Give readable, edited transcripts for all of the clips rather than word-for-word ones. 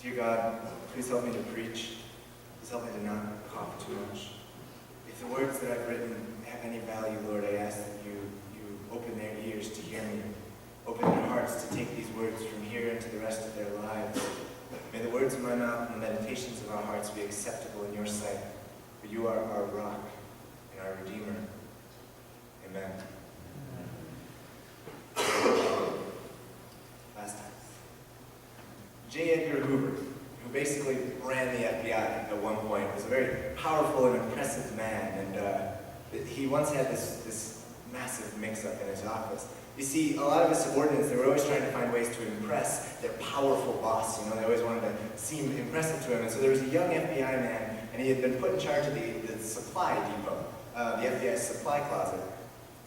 Dear God, please help me to preach. Please help me to not cough too much. If the words that I've written have any value, Lord, I ask that you open their ears to hear me. Open their hearts to take these words from here into the rest of their lives. May the words of my mouth and the meditations of our hearts be acceptable in your sight, for you are our rock and our Redeemer. Amen. Last time. J. Edgar Hoover, who basically ran the FBI at one point, was a very powerful and impressive man, and he once had this massive mix-up in his office. You see, a lot of his subordinates, they were always trying to find ways to impress their powerful boss. They always wanted to seem impressive to him. And so there was a young FBI man, and he had been put in charge of the supply depot, the FBI's supply closet.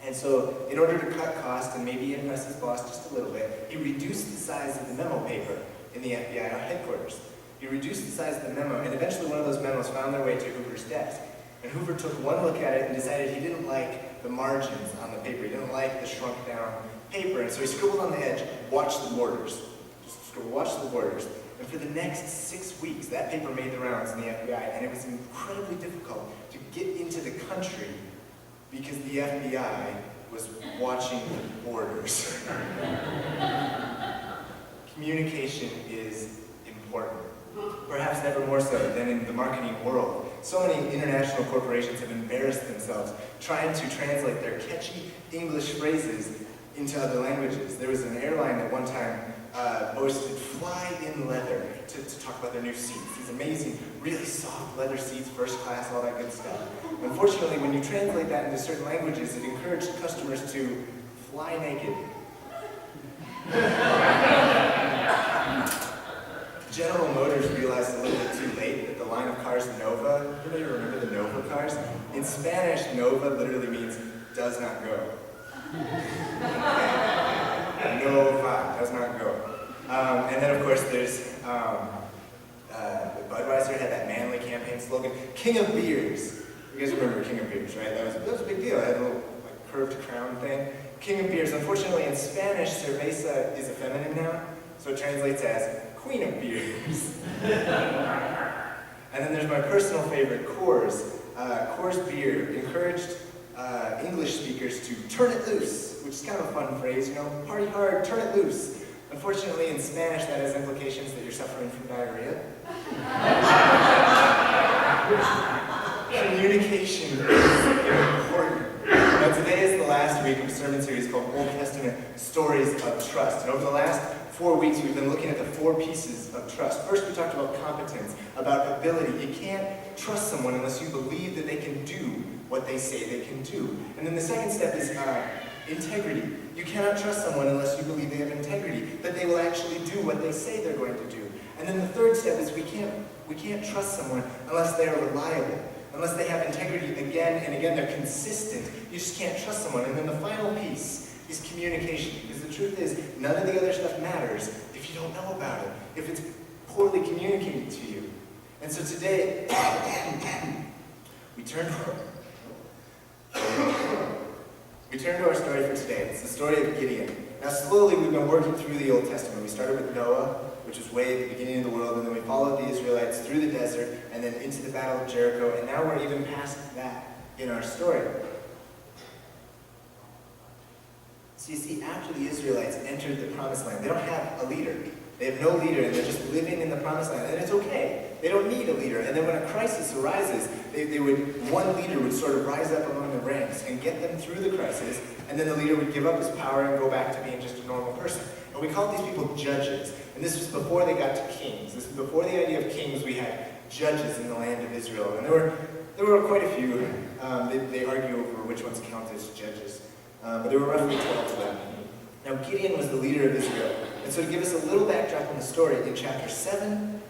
And so in order to cut costs and maybe impress his boss just a little bit, he reduced the size of the memo paper in the FBI headquarters. He reduced the size of the memo, and eventually one of those memos found their way to Hoover's desk. And Hoover took one look at it and decided he didn't like the margins on the paper. He didn't like the shrunk down paper. And so he scribbled on the edge, "Watch the borders." Just scribbled, "Watch the borders." And for the next 6 weeks, that paper made the rounds in the FBI, and it was incredibly difficult to get into the country because the FBI was watching the borders. Communication is important. Perhaps never more so than in the marketing world. So many international corporations have embarrassed themselves trying to translate their catchy English phrases into other languages. There was an airline that one time boasted "fly in leather" to talk about their new seats. These amazing, really soft leather seats, first class, all that good stuff. Unfortunately, when you translate that into certain languages, it encouraged customers to fly naked. General Motors realized a little bit too late that the line of cars Nova, anybody remember the Nova cars? In Spanish, Nova literally means "does not go." Nova, does not go. And then of course there's, Budweiser had that manly campaign slogan, "King of Beers." You guys remember King of Beers, right? That was a big deal. It had a little curved crown thing. King of Beers. Unfortunately in Spanish, cerveza is a feminine noun, so it translates as Queen of Beers. And then there's my personal favorite, Coors. Coors Beer encouraged English speakers to turn it loose, which is kind of a fun phrase, party hard, turn it loose. Unfortunately, in Spanish, that has implications that you're suffering from diarrhea. Communication is important. Now, today is the last week of a sermon series called Old Testament Stories of Trust. And over the last 4 weeks, we've been looking at the 4 pieces of trust. First, we talked about competence, about ability. You can't trust someone unless you believe that they can do what they say they can do. And then the second step is integrity. You cannot trust someone unless you believe they have integrity, that they will actually do what they say they're going to do. And then the third step is we can't trust someone unless they are reliable, unless they have integrity again and again, they're consistent. You just can't trust someone. And then the final piece is communication, because the truth is, none of the other stuff matters if you don't know about it, if it's poorly communicated to you. And so today, we turn to our story for today. It's the story of Gideon. Now slowly we've been working through the Old Testament. We started with Noah, which was way at the beginning of the world, and then we followed the Israelites through the desert, and then into the Battle of Jericho, and now we're even past that in our story. So you see, after the Israelites entered the Promised Land, they don't have a leader. They have no leader, and they're just living in the Promised Land, and it's okay. They don't need a leader. And then when a crisis arises, one leader would sort of rise up among the ranks and get them through the crisis, and then the leader would give up his power and go back to being just a normal person. And we call these people judges. And this was before they got to kings. This was before the idea of kings. We had judges in the land of Israel, and there were quite a few. They argue over which ones count as judges, but there were roughly 12 of them. Now Gideon was the leader of Israel. And so to give us a little backdrop on the story, in chapter 7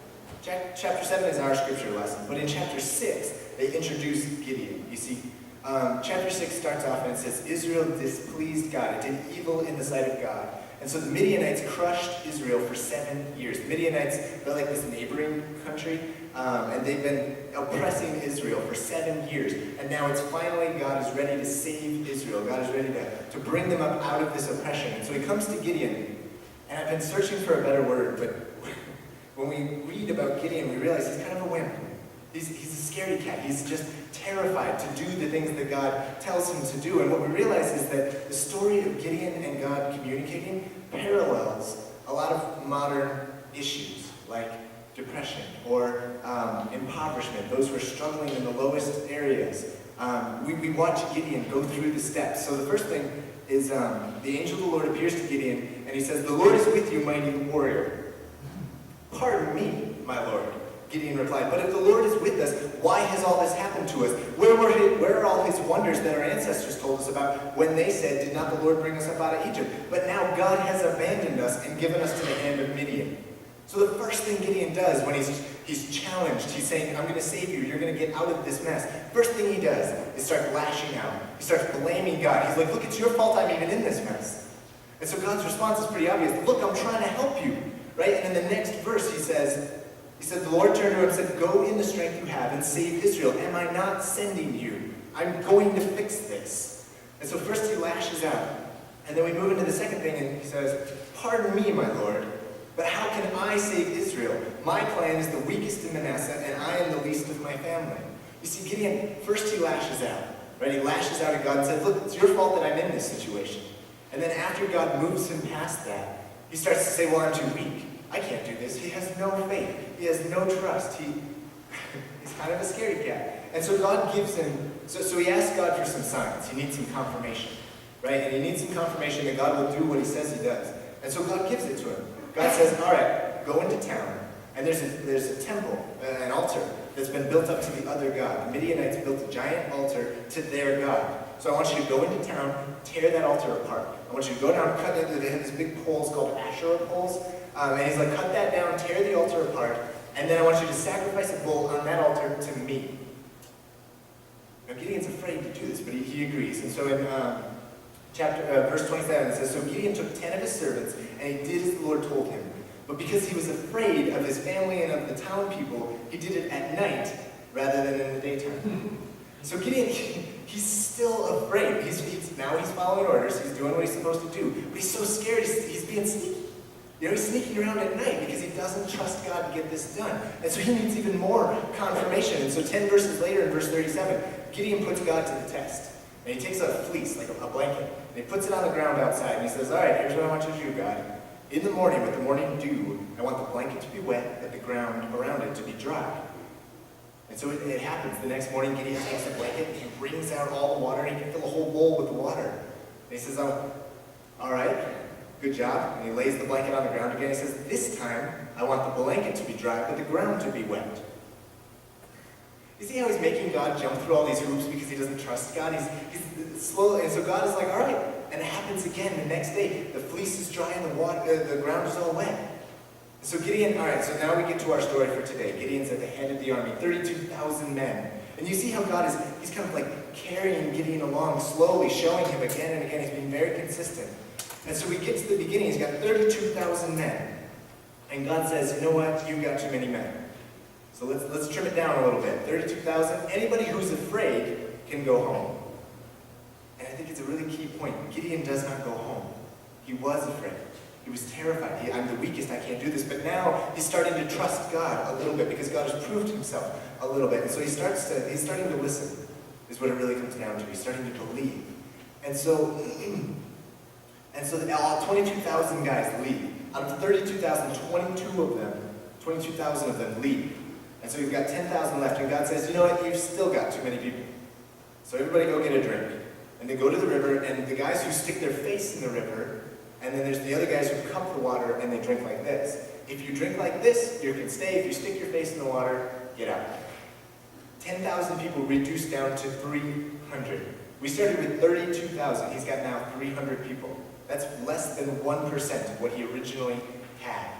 is our scripture lesson, but in chapter 6, they introduce Gideon. You see, chapter 6 starts off and it says, Israel displeased God. It did evil in the sight of God. And so the Midianites crushed Israel for 7 years. The Midianites, they're like this neighboring country, and they've been oppressing Israel for 7 years. And now it's finally God is ready to save Israel. God is ready to bring them up out of this oppression. And so he comes to Gideon, and I've been searching for a better word, but when we read about Gideon, we realize he's kind of a wimp. He's a scaredy cat. He's just terrified to do the things that God tells him to do. And what we realize is that the story of Gideon and God communicating parallels a lot of modern issues, like depression or impoverishment, those who are struggling in the lowest areas. We watch Gideon go through the steps. So the first thing is the angel of the Lord appears to Gideon, and he says, "The Lord is with you, mighty warrior." "Pardon me, my Lord," Gideon replied, "but if the Lord is with us, why has all this happened to us? Where are all his wonders that our ancestors told us about when they said, 'Did not the Lord bring us up out of Egypt?' But now God has abandoned us and given us to the hand of Midian." So the first thing Gideon does when he's challenged, he's saying, "I'm going to save you, you're going to get out of this mess." First thing he does is start lashing out. He starts blaming God. He's like, "Look, it's your fault I'm even in this mess." And so God's response is pretty obvious. "Look, I'm trying to help you." Right? And in the next verse he said, "The Lord turned to him and said, 'Go in the strength you have and save Israel. Am I not sending you? I'm going to fix this.'" And so first he lashes out. And then we move into the second thing and he says, "Pardon me, my Lord, but how can I save Israel? My clan is the weakest in Manasseh, and I am the least of my family." You see, Gideon, first he lashes out. Right? He lashes out at God and says, "Look, it's your fault that I'm in this situation." And then after God moves him past that, he starts to say, "Well, I'm too weak. I can't do this." He has no faith. He has no trust. He's kind of a scaredy cat. And so God gives him, so he asks God for some signs. He needs some confirmation. Right? And he needs some confirmation that God will do what he says he does. And so God gives it to him. God says, "All right, go into town, and there's a temple, an altar, that's been built up to the other god." The Midianites built a giant altar to their god. So I want you to go into town, tear that altar apart. I want you to go down, cut it. They have these big poles called Asherah poles. And he's like, "Cut that down, tear the altar apart, and then I want you to sacrifice a bull on that altar to me." Now Gideon's afraid to do this, but he agrees. And so in verse 27, it says, "So Gideon took 10 of his servants, and he did as the Lord told him. But because he was afraid of his family and of the town people, he did it at night rather than in the daytime." So Gideon, he's still afraid. Now he's following orders. He's doing what he's supposed to do. But he's so scared, he's being sneaky. He's sneaking around at night because he doesn't trust God to get this done. And so he needs even more confirmation. And so 10 verses later, in verse 37, Gideon puts God to the test. And he takes a fleece, like a blanket, and he puts it on the ground outside, and he says, "All right, here's what I want you to do, God. In the morning, with the morning dew, I want the blanket to be wet, and the ground around it to be dry." And so it happens. The next morning, Gideon takes the blanket, and he wrings out all the water, and he can fill a whole bowl with the water. And he says, "Oh, all right, good job." And he lays the blanket on the ground again. He says, "This time, I want the blanket to be dry, but the ground to be wet." You see how he's making God jump through all these hoops because he doesn't trust God? He's slow, and so God is like, "All right." And it happens again the next day. The fleece is dry and the ground is all wet. So Gideon, all right, so now we get to our story for today. Gideon's at the head of the army, 32,000 men. And you see how God he's kind of like carrying Gideon along slowly, showing him again and again. He's being very consistent. And so we get to the beginning, he's got 32,000 men. And God says, "You know what? You've got too many men. So let's trim it down a little bit. 32,000, anybody who's afraid can go home." And I think it's a really key point. Gideon does not go home. He was afraid. He was terrified. "I'm the weakest, I can't do this." But now he's starting to trust God a little bit because God has proved himself a little bit. And so he's starting to listen, is what it really comes down to. He's starting to believe. And so all 22,000 guys leave. Out of 32,000, 22,000 of them leave. And so you've got 10,000 left, and God says, "You know what, you've still got too many people. So everybody go get a drink." And they go to the river, and the guys who stick their face in the river, and then there's the other guys who cup the water, and they drink like this. If you drink like this, you can stay. If you stick your face in the water, get out. 10,000 people reduced down to 300. We started with 32,000. He's got now 300 people. That's less than 1% of what he originally had.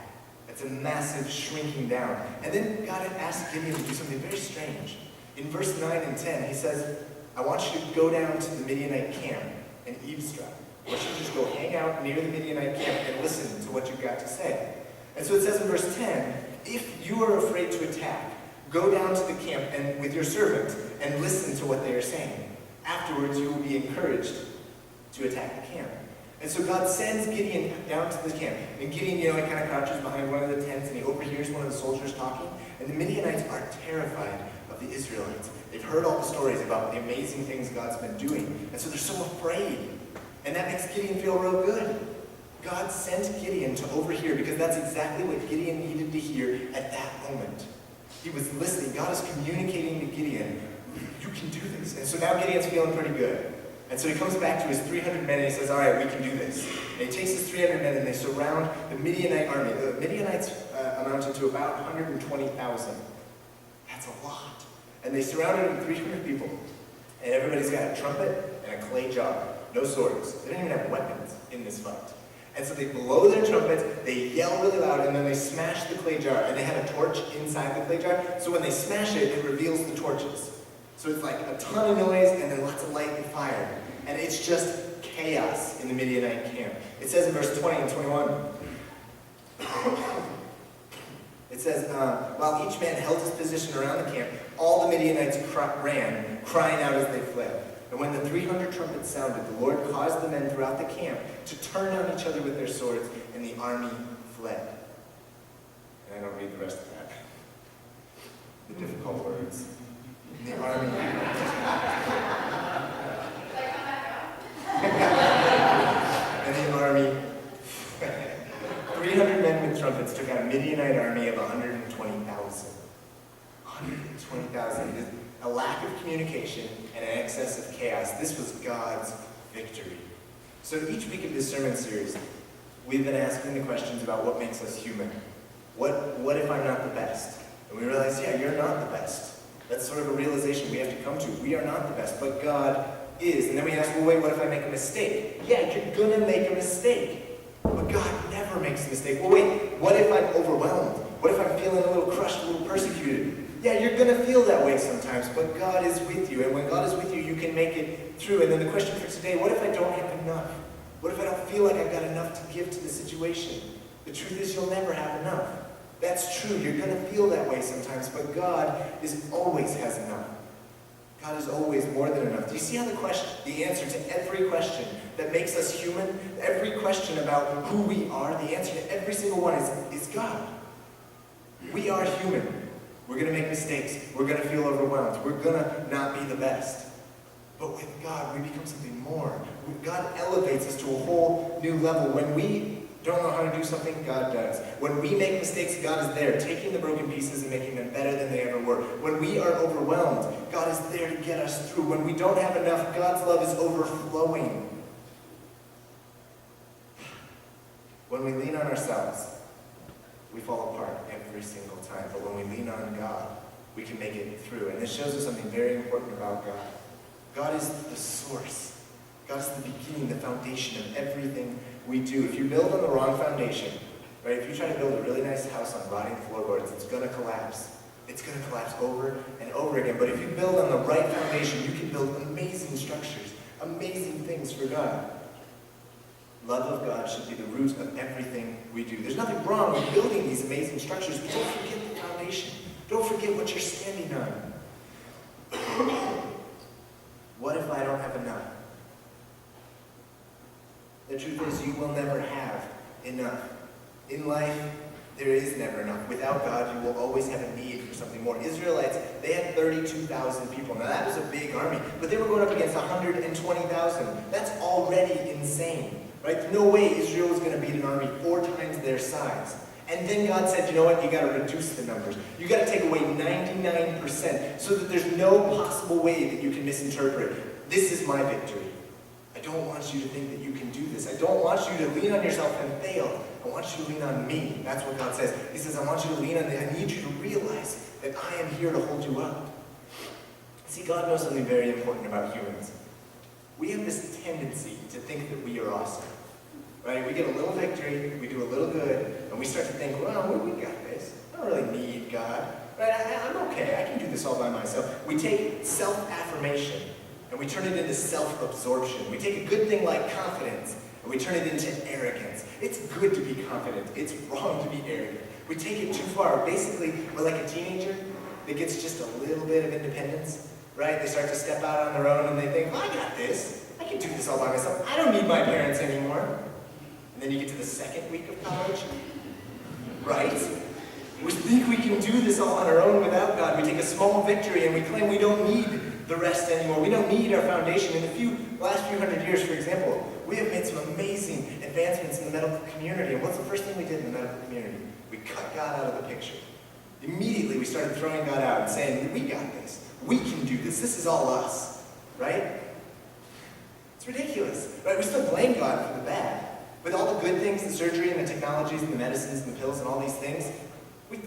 It's a massive shrinking down. And then God had asked Gideon to do something very strange. In verse 9 and 10, he says, "I want you to go down to the Midianite camp and eavesdrop. I want you to just go hang out near the Midianite camp and listen to what you've got to say." And so it says in verse 10, "If you are afraid to attack, go down to the camp and with your servant and listen to what they are saying. Afterwards, you will be encouraged to attack the camp." And so God sends Gideon down to the camp. And Gideon, he kind of crouches behind one of the tents, and he overhears one of the And the Midianites are terrified of the Israelites. They've heard all the stories about the amazing things God's been doing, and so they're so afraid. And that makes Gideon feel real good. God sent Gideon to overhear because that's exactly what Gideon needed to hear at that moment. He was listening. God is communicating to Gideon, you can do this. And so now Gideon's feeling pretty good. And so he comes back to his 300 men and he says, all right, we can do this. And he takes his 300 men and they surround the Midianite army. The Midianites amounted to about 120,000. That's a lot. And they surrounded him with 300 people. And everybody's got a trumpet and a clay jar. No swords. They don't even have weapons in this fight. And so they blow their trumpets, they yell really loud, and then they smash the clay jar. And they have a torch inside the clay jar. So when they smash it, it reveals the torches. So it's like a ton of noise and then lots of light and fire. And it's just chaos in the Midianite camp. It says in verse 20 and 21, it says, while each man held his position around the camp, all the Midianites ran, crying out as they fled. And when the 300 trumpets sounded, the Lord caused the men throughout the camp to turn on each other with their swords, and the army fled. And I don't read the rest of that. The difficult words. And the army. And the army. 300 men with trumpets took out a Midianite army of 120,000. 120,000. A lack of communication and an excess of chaos. This was God's victory. So each week of this sermon series, we've been asking the questions about what makes us human. What if I'm not the best? And we realize, yeah, you're not the best. That's sort of a realization we have to come to. We are not the best, but God is. And then we ask, well, wait, what if I make a mistake? Yeah, you're going to make a mistake. But God never makes a mistake. Well, wait, what if I'm overwhelmed? What if I'm feeling a little crushed, a little persecuted? Yeah, you're going to feel that way sometimes, but God is with you. And when God is with you, you can make it through. And then the question for today, what if I don't have enough? What if I don't feel like I've got enough to give to the situation? The truth is you'll never have enough. That's true. You're going to feel that way sometimes, but God always has enough. God is always more than enough. Do you see how the answer to every question that makes us human, every question about who we are, the answer to every single one is God. We are human. We're going to make mistakes. We're going to feel overwhelmed. We're going to not be the best. But with God, we become something more. God elevates us to a whole new level. When we don't know how to do something, God does. When we make mistakes, God is there, taking the broken pieces and making them better than they ever were. When we are overwhelmed, God is there to get us through. When we don't have enough, God's love is overflowing. When we lean on ourselves, we fall apart every single time. But when we lean on God, we can make it through. And this shows us something very important about God. God is the source. God is the beginning, the foundation of everything we do. If you build on the wrong foundation, right? If you try to build a really nice house on rotting floorboards, it's going to collapse. It's going to collapse over and over again. But if you build on the right foundation, you can build amazing structures, amazing things for God. Love of God should be the root of everything we do. There's nothing wrong with building these amazing structures, but don't forget the foundation. Don't forget what you're standing on. What if I don't have enough? The truth is, you will never have enough. In life, there is never enough. Without God, you will always have a need for something more. Israelites, they had 32,000 people. Now, that was a big army, but they were going up against 120,000. That's already insane. Right? No way Israel was going to beat an army 4 times their size. And then God said, you know what? You got to reduce the numbers. You got to take away 99% so that there's no possible way that you can misinterpret. This is my victory. I don't want you to think that you can do this. I don't want you to lean on yourself and fail. I want you to lean on me. That's what God says. He says, I want you to lean on me. I need you to realize that I am here to hold you up. See, God knows something very important about humans. We have this tendency to think that we are awesome. Right? We get a little victory, we do a little good, and we start to think, well, we got this. I don't really need God. Right? I'm okay. I can do this all by myself. We take self-affirmation, and we turn it into self-absorption. We take a good thing like confidence, and we turn it into arrogance. It's good to be confident. It's wrong to be arrogant. We take it too far. Basically, we're like a teenager that gets just a little bit of independence. Right? They start to step out on their own, and they think, well, I got this. I can do this all by myself. I don't need my parents anymore. And then you get to the second week of college, right? We think we can do this all on our own without God. We take a small victory and we claim we don't need the rest anymore. We don't need our foundation. In the last few hundred years, for example, we have made some amazing advancements in the medical community. And what's the first thing we did in the medical community? We cut God out of the picture. Immediately, we started throwing God out and saying, we got this. We can do this. This is all us. Right? It's ridiculous. Right? We still blame God for the bad. With all the good things, the surgery and the technologies and the medicines and the pills and all these things,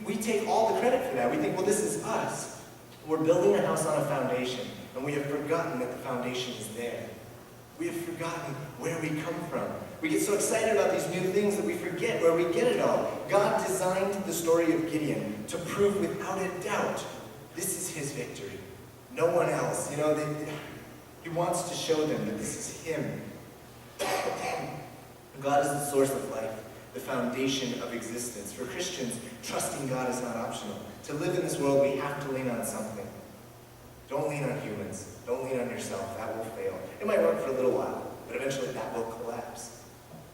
we take all the credit for that. We think, well, this is us. We're building a house on a foundation, and we have forgotten that the foundation is there. We have forgotten where we come from. We get so excited about these new things that we forget where we get it all. God designed the story of Gideon to prove without a doubt this is his victory. No one else. You know, he wants to show them that this is him. God is the source of life, the foundation of existence. For Christians, trusting God is not optional. To live in this world, we have to lean on something. Don't lean on humans. Don't lean on yourself. That will fail. It might work for a little while, but eventually that will collapse.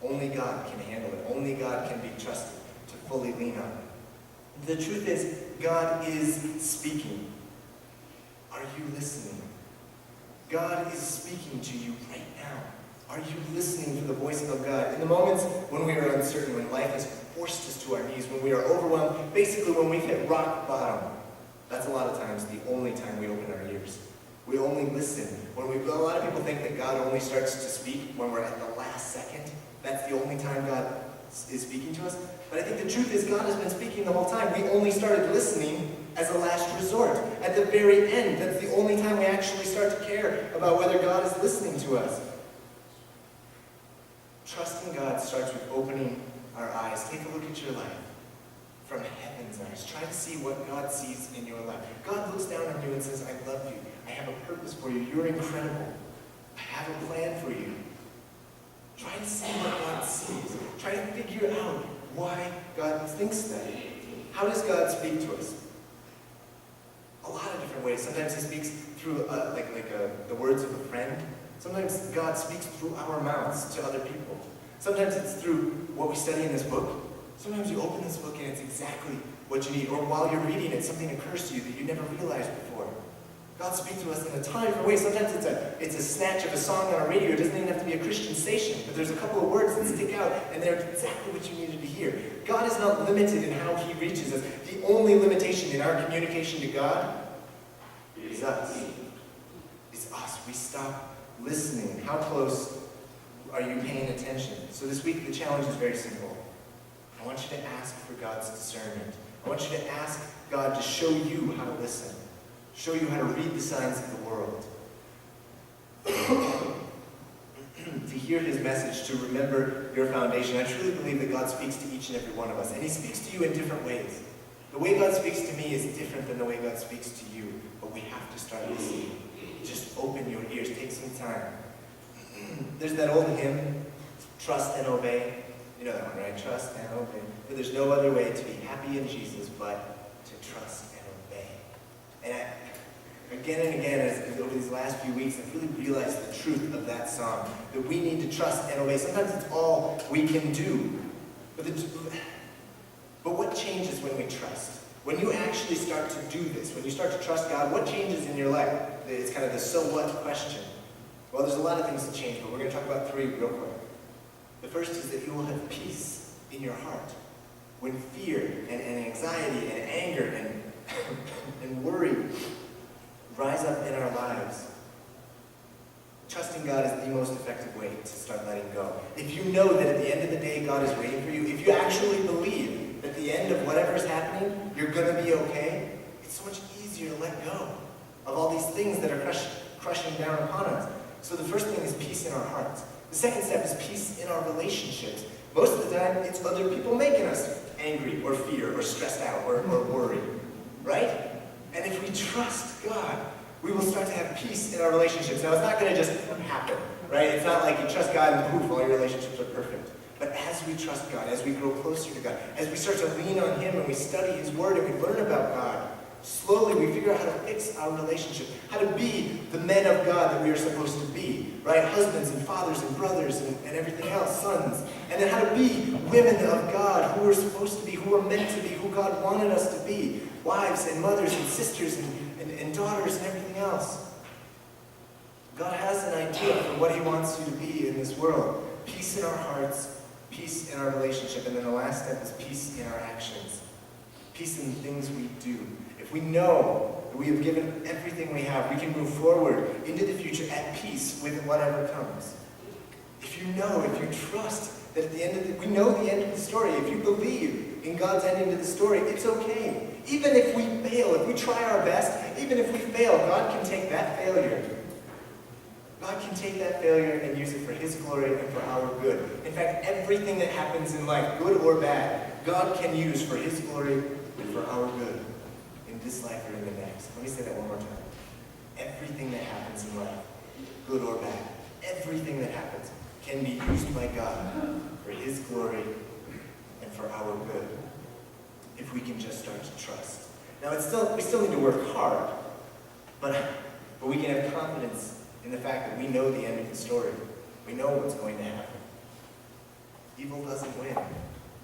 Only God can handle it. Only God can be trusted to fully lean on. The truth is, God is speaking. Are you listening? God is speaking to you right now. Are you listening for the voice of God? In the moments when we are uncertain, when life has forced us to our knees, when we are overwhelmed, basically when we've hit rock bottom, that's a lot of times the only time we open our ears. We only listen. A lot of people think that God only starts to speak when we're at the last second. That's the only time God is speaking to us. But I think the truth is God has been speaking the whole time. We only started listening as a last resort. At the very end, that's the only time we actually start to care about whether God is listening to us. Trusting God starts with opening our eyes. Take a look at your life from heaven's eyes. Try to see what God sees in your life. God looks down on you and says, I love you. I have a purpose for you. You're incredible. I have a plan for you. Try to see what God sees. Try to figure out why God thinks that. How does God speak to us? A lot of different ways. Sometimes he speaks through the words of a friend. Sometimes God speaks through our mouths to other people. Sometimes it's through what we study in this book. Sometimes you open this book and it's exactly what you need. Or while you're reading it, something occurs to you that you never realized before. God speaks to us in a ton of different ways. Sometimes it's a snatch of a song on a radio. It doesn't even have to be a Christian station. But there's a couple of words that stick out, and they're exactly what you needed to hear. God is not limited in how he reaches us. The only limitation in our communication to God is us. It's us. We stop listening. How close are you paying attention? So this week, the challenge is very simple. I want you to ask for God's discernment. I want you to ask God to show you how to listen. Show you how to read the signs of the world. To hear his message, to remember your foundation. I truly believe that God speaks to each and every one of us. And he speaks to you in different ways. The way God speaks to me is different than the way God speaks to you. But we have to start listening. Just open your ears. Take some time. There's that old hymn, Trust and Obey. You know that one, right? Trust and obey. For there's no other way to be happy in Jesus but to trust and obey. And again and again, over these last few weeks, I've really realized the truth of that song. That we need to trust and obey. Sometimes it's all we can do. But what changes when we trust? When you actually start to do this, when you start to trust God, what changes in your life? It's kind of the so what question. Well, there's a lot of things that change, but we're going to talk about 3 real quick. The first is that you will have peace in your heart. When fear and anxiety and anger and worry rise up in our lives, trusting God is the most effective way to start letting go. If you know that at the end of the day, God is waiting for you, if you actually believe that at the end of whatever is happening, you're going to be okay, it's so much easier to let go of all these things that are crushing down upon us. So the first thing is peace in our hearts. The second step is peace in our relationships. Most of the time, it's other people making us angry or fear or stressed out or worried, right? And if we trust God, we will start to have peace in our relationships. Now, it's not going to just happen, right? It's not like you trust God and poof, all your relationships are perfect. But as we trust God, as we grow closer to God, as we start to lean on him and we study his word and we learn about God, slowly we figure out how to fix our relationship, how to be the men of God that we are supposed to be, right? Husbands and fathers and brothers and everything else, sons. And then how to be women of God who we're supposed to be, who we're meant to be, who God wanted us to be. Wives and mothers and sisters and daughters and everything else. God has an idea for what he wants you to be in this world. Peace in our hearts, peace in our relationship, and then the last step is peace in our actions. Peace in the things we do. If we know that we have given everything we have, we can move forward into the future at peace with whatever comes. If you know, if you trust that at the end of we know the end of the story, if you believe in God's ending to the story, it's okay. Even if we fail, if we try our best, even if we fail, God can take that failure. God can take that failure and use it for his glory and for our good. In fact, everything that happens in life, good or bad, God can use for his glory and for our good in this life or in the next. Let me say that one more time. Everything that happens in life, good or bad, everything that happens can be used by God for his glory and for our good, if we can just start to trust. Now, we still need to work hard, but we can have confidence in the fact that we know the end of the story. We know what's going to happen. Evil doesn't win.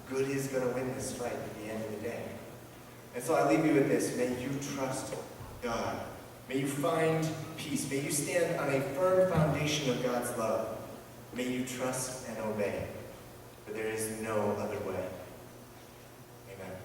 Good is going to win this fight at the end of the day. And so I leave you with this. May you trust God. May you find peace. May you stand on a firm foundation of God's love. May you trust and obey. For there is no other way. Amen.